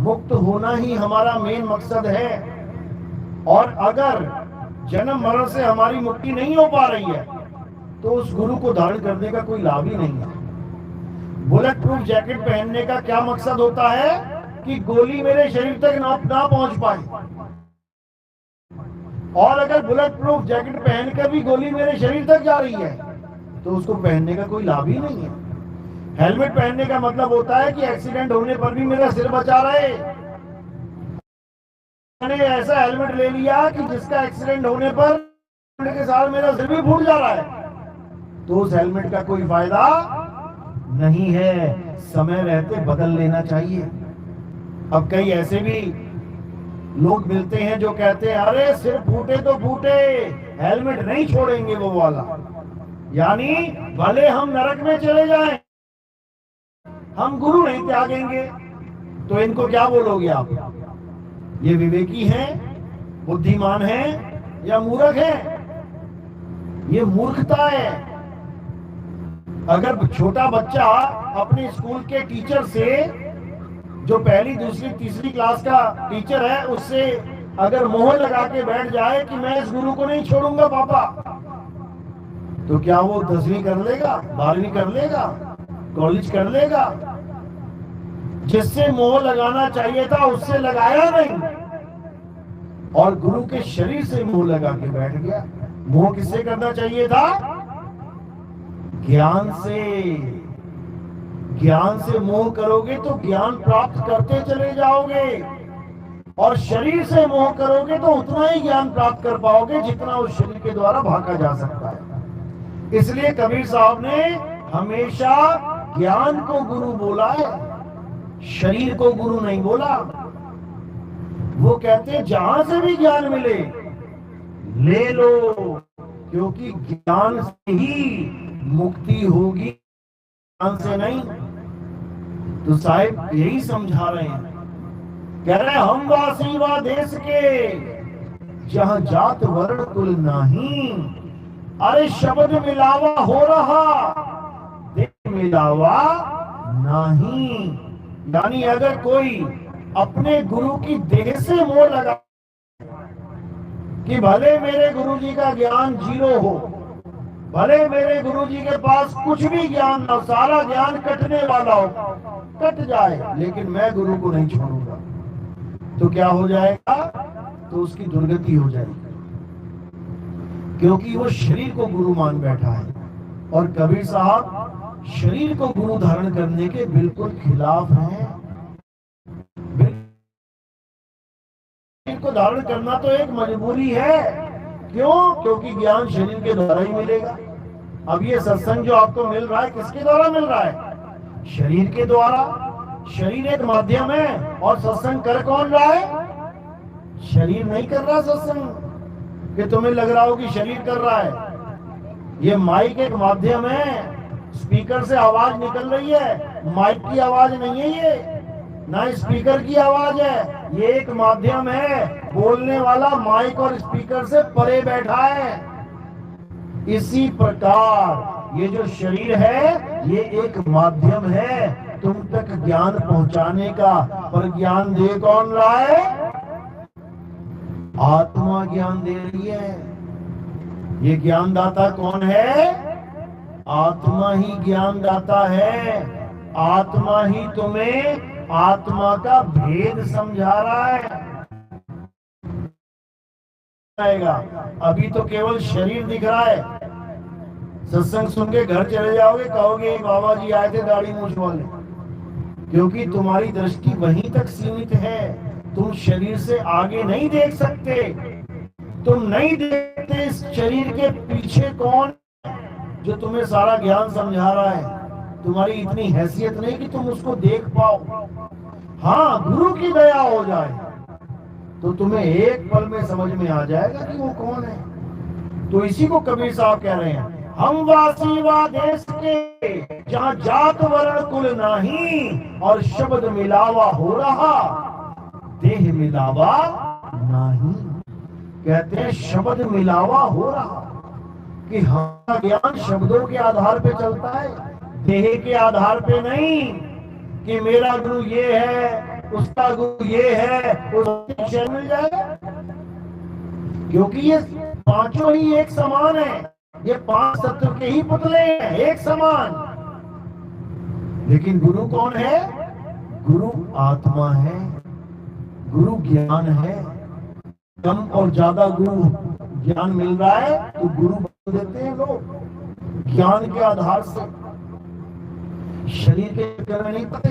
मुक्त होना ही हमारा मेन मकसद है। और अगर जन्म मरण से हमारी मुक्ति नहीं हो पा रही है तो उस गुरु को धारण करने का कोई लाभ ही नहीं है। बुलेट प्रूफ जैकेट पहनने का क्या मकसद होता है कि गोली मेरे शरीर तक ना पहुंच पाए। और अगर बुलेट प्रूफ जैकेट पहनकर भी गोली मेरे शरीर तक जा रही है तो उसको पहनने का कोई लाभ ही नहीं है। हेलमेट पहनने का मतलब होता है कि एक्सीडेंट होने पर भी मेरा सिर बचा रहे। मैंने ऐसा हेलमेट ले लिया कि जिसका एक्सीडेंट होने पर के साथ मेरा सिर भी फूट जा रहा है तो उस हेलमेट का कोई फायदा नहीं है। समय रहते बदल लेना चाहिए। अब कई ऐसे भी लोग मिलते हैं जो कहते हैं अरे सिर फूटे तो फूटे, हेलमेट नहीं छोड़ेंगे वो वाला। यानी भले हम नरक में चले जाएं, हम गुरु नहीं त्यागेंगे। तो इनको क्या बोलोगे आप? ये विवेकी हैं, बुद्धिमान हैं या मूर्ख हैं? ये मूर्खता है। अगर छोटा बच्चा अपने स्कूल के टीचर से, जो पहली दूसरी तीसरी क्लास का टीचर है, उससे अगर मोहर लगा के बैठ जाए कि मैं इस गुरु को नहीं छोड़ूंगा पापा, तो क्या वो 10वीं कर लेगा, 12वीं कर लेगा, कॉलेज कर लेगा? जिससे मोह लगाना चाहिए था उससे लगाया नहीं और गुरु के शरीर से मोह लगा के बैठ गया। मोह किससे करना चाहिए था? ज्ञान से। ज्ञान से मोह करोगे तो ज्ञान प्राप्त करते चले जाओगे, और शरीर से मोह करोगे तो उतना ही ज्ञान प्राप्त कर पाओगे जितना उस शरीर के द्वारा भागा जा सकता है। इसलिए कबीर साहब ने हमेशा ज्ञान को गुरु बोला है, शरीर को गुरु नहीं बोला। वो कहते हैं जहां से भी ज्ञान मिले ले लो, क्योंकि ज्ञान से ही मुक्ति होगी, ज्ञान से नहीं। तो साहिब यही समझा रहे हैं, कह रहे हैं हम वासी वा देश के, जहां जात वर्ण कुल नहीं। अरे शब्द मिलावा हो रहा, देह मिलावा नहीं। यानी अगर कोई अपने गुरु की देह से मोह लगा कि भले मेरे गुरु जी का ज्ञान 0 हो, भले मेरे गुरु जी के पास कुछ भी ज्ञान ना, सारा ज्ञान कटने वाला हो, कट जाए, लेकिन मैं गुरु को नहीं छोड़ूंगा, तो क्या हो जाएगा? तो उसकी दुर्गति हो जाएगी, क्योंकि वो शरीर को गुरु मान बैठा है। और कबीर साहब शरीर को गुरु धारण करने के बिल्कुल खिलाफ हैं। शरीर को धारण करना तो एक मजबूरी है। क्यों? क्योंकि ज्ञान शरीर के द्वारा ही मिलेगा। अब ये सत्संग जो आपको मिल रहा है किसके द्वारा मिल रहा है? शरीर के द्वारा। शरीर एक माध्यम है और सत्संग कर कौन रहा है? शरीर नहीं कर रहा सत्संग कि तुम्हें लग रहा हो कि शरीर कर रहा है। ये माइक एक माध्यम है, स्पीकर से आवाज निकल रही है, माइक की आवाज नहीं है ये, ना स्पीकर की आवाज है, ये एक माध्यम है। बोलने वाला माइक और स्पीकर से परे बैठा है। इसी प्रकार ये जो शरीर है ये एक माध्यम है तुम तक ज्ञान पहुंचाने का, पर ज्ञान दे कौन रहा है? आत्मा ज्ञान दे रही है। ये ज्ञानदाता कौन है? आत्मा ही ज्ञानदाता है। आत्मा ही तुम्हें आत्मा का भेद समझा रहा है। अभी तो केवल शरीर दिख रहा है। सत्संग सुन के घर चले जाओगे, कहोगे बाबा जी आए थे दाढ़ी मूंछ वाले, क्योंकि तुम्हारी दृष्टि वहीं तक सीमित है। तुम शरीर से आगे नहीं देख सकते। तुम नहीं देखते इस शरीर के पीछे कौन जो तुम्हें सारा ज्ञान समझा रहा है। तुम्हारी इतनी हैसियत नहीं कि तुम उसको देख पाओ। हाँ, गुरु की दया हो जाए तो तुम्हें एक पल में समझ में आ जाएगा कि वो कौन है। तो इसी को कबीर साहब कह रहे हैं, हम वासी वा देश के, जहां जात वर्ण कुल नहीं, और शब्द मिलावा हो रहा, देह मिलावा नहीं। कहते हैं शब्द मिलावा हो रहा कि हमारा ज्ञान शब्दों के आधार पे चलता है, देह के आधार पे नहीं कि मेरा गुरु ये है, उसका गुरु ये है, उसको शरण मिल जाएगा। क्योंकि ये पांचों ही एक समान है, ये पांच तत्व के ही पुतले हैं, एक समान। लेकिन गुरु कौन है? गुरु आत्मा है, गुरु ज्ञान है। कम और ज्यादा गुरु ज्ञान मिल रहा है तो गुरु बन देते हैं लोग ज्ञान के आधार से, शरीर के चक्कर में नहीं पड़े।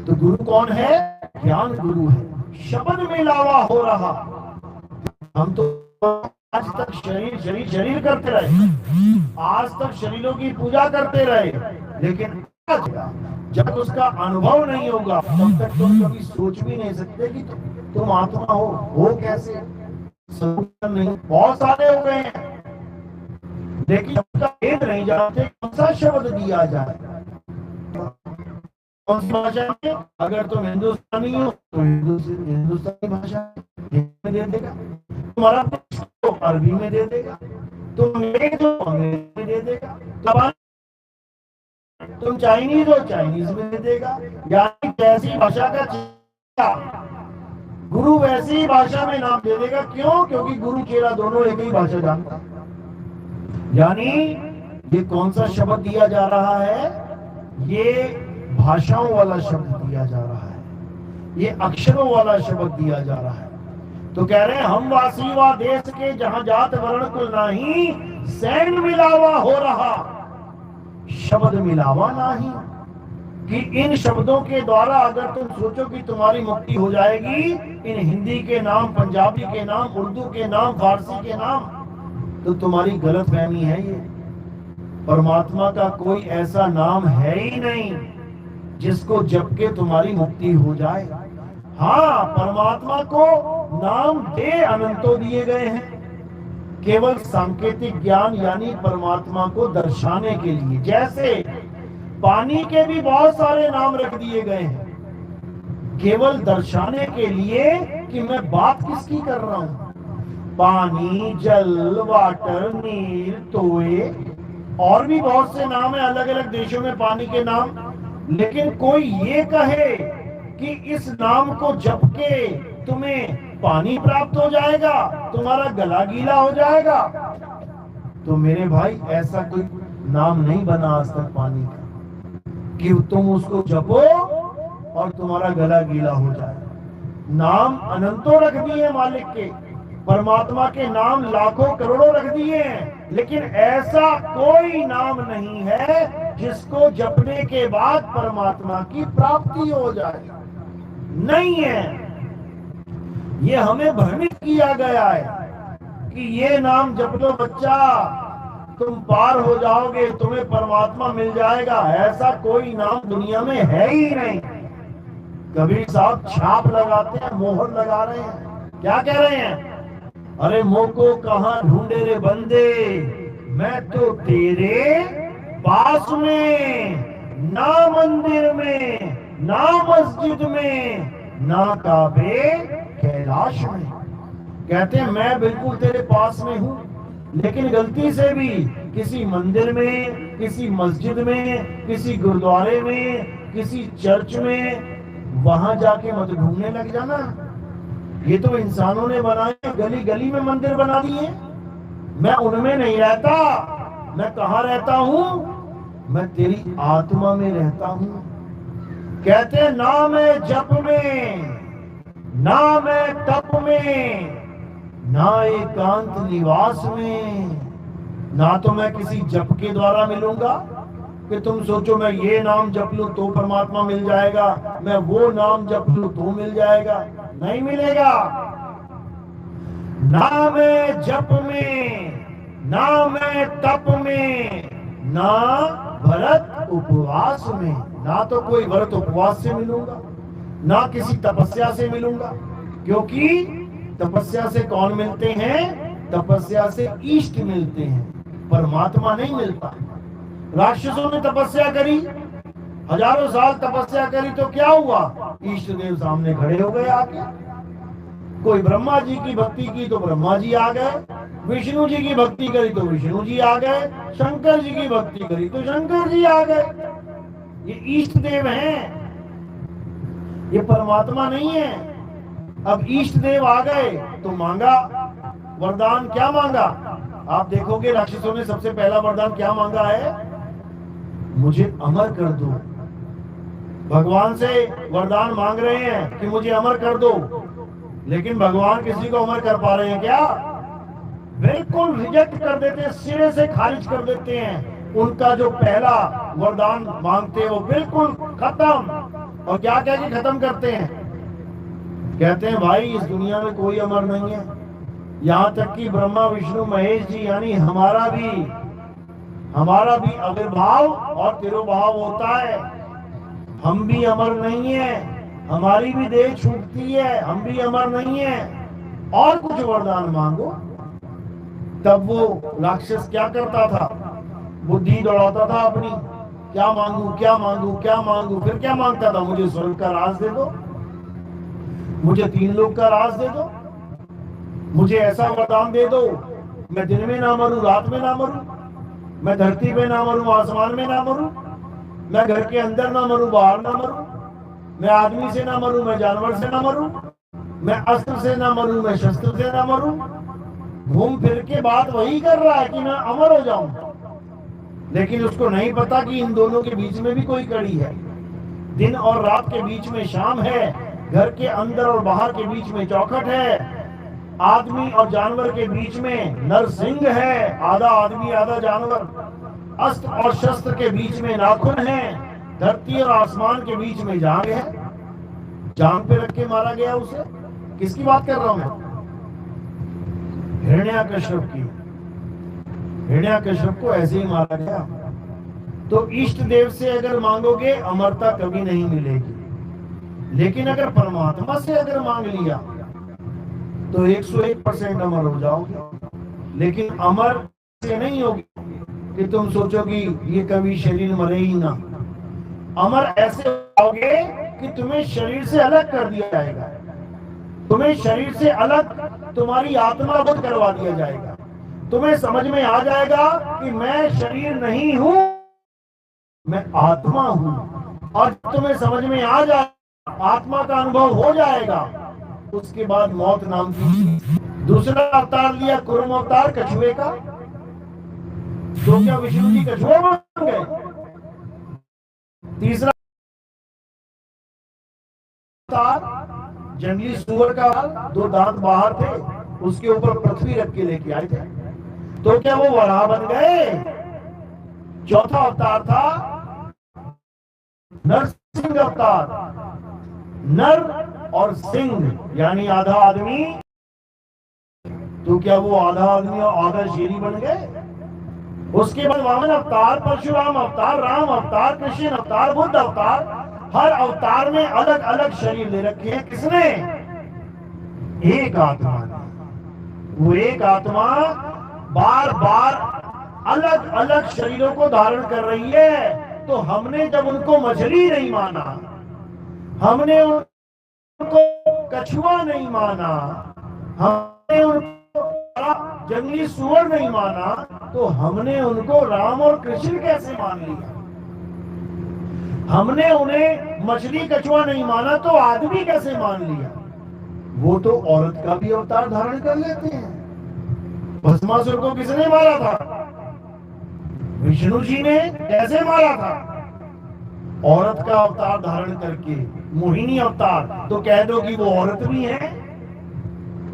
तो गुरु कौन है? ज्ञान गुरु है। शब्द में लावा हो रहा। हम तो आज तक शरीर शरीर शरीर करते रहे, आज तक शरीरों की पूजा करते रहे, लेकिन जब उसका अनुभव नहीं होगा तब तक तुम कभी सोच भी नहीं सकते कि तुम आत्मा हो कैसे? नहीं, बहुत सारे हो गए हैं, लेकिन उसका भेद नहीं जानते कौन सा शब्द दिया जाए, कौन सी भाषा में। अगर तुम हिंदुस्तानी हो तो हिंदुस्तानी भाषा में दे देगा, तुम्हारा तो अरबी में दे देगा, तुम अंग्रेजी में दे देगा, तुम चाइनीज हो चाइनीज में दे देगा। यानी जैसी भाषा का गुरु वैसी ही भाषा में नाम दे देगा। क्यों? क्योंकि गुरु चेला दोनों एक ही भाषा जानता। यानी ये कौन सा शब्द दिया जा रहा है? ये भाषाओं वाला शब्द दिया जा रहा है, ये अक्षरों वाला शब्द दिया जा रहा है। तो कह रहे हैं हम वासी व देश के जहां जात वर्ण कुल नहीं, सैन मिलावा हो रहा, शब्द मिलावा नहीं। कि इन शब्दों के द्वारा अगर तुम सोचो कि तुम्हारी मुक्ति हो जाएगी, इन हिंदी के नाम, पंजाबी के नाम, उर्दू के नाम, फारसी के नाम, तो तुम्हारी गलत फहमी है। ये परमात्मा का कोई ऐसा नाम है ही नहीं जिसको जप के तुम्हारी मुक्ति हो जाए। हाँ, परमात्मा को नाम दे अनंतो दिए गए हैं, केवल सांकेतिक ज्ञान यानी परमात्मा को दर्शाने के लिए। जैसे पानी के भी बहुत सारे नाम रख दिए गए हैं, केवल दर्शाने के लिए कि मैं बात किसकी कर रहा हूं। पानी, जल, वाटर, नीर, तोए, और भी बहुत से नाम है अलग अलग देशों में पानी के नाम। लेकिन कोई ये कहे कि इस नाम को जप के तुम्हें पानी प्राप्त हो जाएगा, तुम्हारा गला गीला हो जाएगा, तो मेरे भाई ऐसा कोई नाम नहीं बना आज तक पानी का कि तुम उसको जपो और तुम्हारा गला गीला हो जाए। नाम अनंतों रख दिए मालिक के, परमात्मा के नाम लाखों करोड़ों रख दिए हैं, लेकिन ऐसा कोई नाम नहीं है जिसको जपने के बाद परमात्मा की प्राप्ति हो जाए। नहीं है। ये हमें भ्रमित किया गया है कि ये नाम जप लो बच्चा, तुम पार हो जाओगे, तुम्हें परमात्मा मिल जाएगा। ऐसा कोई नाम दुनिया में है ही नहीं। कबीर साहब छाप लगाते हैं, मोहर लगा रहे हैं। क्या कह रहे हैं? अरे मोको कहाँ ढूंढे रे बंदे, मैं तो तेरे पास में, ना मंदिर में, ना मस्जिद में, ना काबे कैलाश में। कहते हैं मैं बिल्कुल तेरे पास में हूँ, लेकिन गलती से भी किसी मंदिर में, किसी मस्जिद में, किसी गुरुद्वारे में, किसी चर्च में वहां जाके मत ढूंढने लग जाना। ये तो इंसानों ने बनाए, गली गली में मंदिर बना दिए। मैं उनमें नहीं रहता। मैं कहाँ रहता हूँ? मैं तेरी आत्मा में रहता हूँ। कहते हैं ना मैं जप में, ना मैं तप में, ना एकांत निवास में। ना तो मैं किसी जप के द्वारा मिलूंगा कि तुम सोचो मैं ये नाम जप लूं तो परमात्मा मिल जाएगा, मैं वो नाम जप लूं तो मिल जाएगा। नहीं मिलेगा। ना मैं जप में, ना मैं तप में, ना व्रत उपवास में। ना तो कोई व्रत उपवास से मिलूंगा, ना किसी तपस्या से मिलूंगा। क्योंकि तपस्या से कौन मिलते हैं? तपस्या से इष्ट मिलते हैं, परमात्मा नहीं मिलता। राक्षसों ने तपस्या करी, हजारों साल तपस्या करी, तो क्या हुआ? इष्ट देव सामने खड़े हो गए आके। कोई ब्रह्मा जी की भक्ति की तो ब्रह्मा जी आ गए, विष्णु जी की भक्ति करी तो विष्णु जी आ गए, शंकर जी की भक्ति करी तो शंकर जी आ गए। ये इष्ट देव हैं। ये परमात्मा नहीं है। अब इष्ट देव आ गए तो मांगा वरदान, क्या मांगा? आप देखोगे राक्षसों ने सबसे पहला वरदान क्या मांगा है? मुझे अमर कर दो। भगवान से वरदान मांग रहे हैं कि मुझे अमर कर दो, लेकिन भगवान किसी को अमर कर पा रहे हैं क्या? बिल्कुल रिजेक्ट कर देते हैं, सिरे से खारिज कर देते हैं। उनका जो पहला वरदान मांगते हैं वो बिल्कुल खत्म। और क्या कह के खत्म करते हैं? कहते हैं भाई इस दुनिया में कोई अमर नहीं है। यहाँ तक कि ब्रह्मा विष्णु महेश जी यानी हमारा भी आविर्भाव और तिरोभाव होता है। हम भी अमर नहीं है, हमारी भी देह छूटती है, हम भी अमर नहीं है। और कुछ वरदान मांगो। तब वो राक्षस क्या करता था? बुद्धि दौड़ाता था अपनी, क्या मांगू क्या मांगू क्या मांगू। फिर क्या मांगता था? मुझे स्वर्ग का राज दे दो, मुझे 3 लोक का राज दे दो, मुझे ऐसा वरदान दे दो मैं दिन में ना मरूं, रात में ना मरूं, मैं धरती पे ना मरूं, आसमान में ना मरूं, मैं घर के अंदर ना मरूं, बाहर ना मरूं, मैं आदमी से ना मरूं, मैं जानवर से ना मरूं, मैं अस्त्र से ना मरूं, मैं शस्त्र से ना मरूं। घूम फिर के बात वही कर रहा है कि मैं अमर हो जाऊं, लेकिन उसको नहीं पता कि इन दोनों के बीच में भी कोई कड़ी है। दिन और रात के बीच में शाम है, घर के अंदर और बाहर के बीच में चौखट है, आदमी और जानवर के बीच में नरसिंह है, आधा आदमी आधा जानवर, अस्त्र और शस्त्र के बीच में नाखून है, धरती और आसमान के बीच में जांग है। जांग पे रख के मारा गया उसे। किसकी बात कर रहा हूं मैं? हिरण्याकश्यप की। हिरण्याकश्यप को ऐसे ही मारा गया। तो इष्ट देव से अगर मांगोगे अमरता कभी नहीं मिलेगी, लेकिन अगर परमात्मा से अगर मांग लिया तो 101% अमर हो जाओगे। लेकिन अमर से नहीं होगी कि तुम सोचो कि ये कभी शरीर मरे ही ना। अमर ऐसे होगे कि तुम्हें शरीर से अलग कर दिया जाएगा, तुम्हें शरीर से अलग तुम्हारी आत्मा बोध करवा दिया जाएगा। तुम्हें समझ में आ जाएगा कि मैं शरीर नहीं हूं, मैं आत्मा हूं। और तुम्हें समझ में आ जाए, आत्मा का अनुभव हो जाएगा, उसके बाद मौत नाम की दूसरा अवतार लिया, कुर्म अवतार कछुए का। तो क्या विष्णु जी कछुआ बन गए? तीसरा अवतार जंगली सुअर का, 2 दांत बाहर थे, उसके ऊपर पृथ्वी रख के लेके आए थे। तो क्या वो वराह बन गए? चौथा अवतार था नरसिंह अवतार। नर और सिंह यानी आधा आदमी। तो क्या वो आधा आदमी और आधा शेरी बन गए? उसके बाद वामन अवतार, परशुराम अवतार, राम अवतार, कृष्ण अवतार, बुद्ध अवतार। हर अवतार में अलग अलग शरीर ले रखे हैं। किसने? एक आत्मा ने। वो एक आत्मा बार बार अलग अलग शरीरों को धारण कर रही है। तो हमने जब उनको मछली नहीं माना, हमने उनको कछुआ नहीं माना, हमने उनको जंगली सुअर नहीं माना, तो हमने उनको राम और कृष्ण कैसे मान लिया? हमने उन्हें मछली कछुआ नहीं माना तो आदमी कैसे मान लिया? वो तो औरत का भी अवतार धारण कर लेते हैं। भस्मासुर को किसने मारा था? विष्णु जी ने। कैसे मारा था? औरत का अवतार धारण करके, मोहिनी अवतार। तो कह दो कि वो औरत भी है?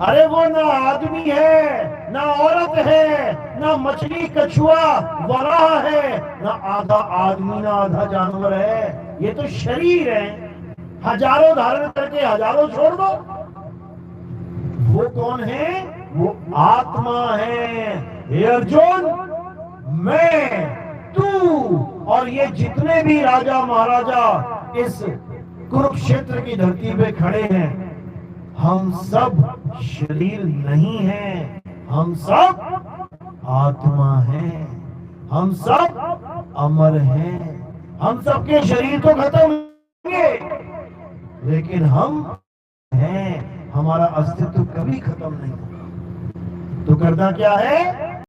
अरे वो ना आदमी है, ना औरत है, ना मछली कछुआ वराह है, ना आधा आदमी ना आधा जानवर है। ये तो शरीर है। हजारों धारण करके हजारों छोड़ दो। वो कौन है? वो आत्मा है। हे अर्जुन, मैं, तू और ये जितने भी राजा महाराजा इस कुरुक्षेत्र की धरती पे खड़े हैं, हम सब शरीर नहीं हैं, हम सब आत्मा हैं, हम सब अमर हैं। हम सबके शरीर तो खत्म होंगे, लेकिन हम हैं, हमारा अस्तित्व कभी खत्म नहीं होगा। तो करना क्या है?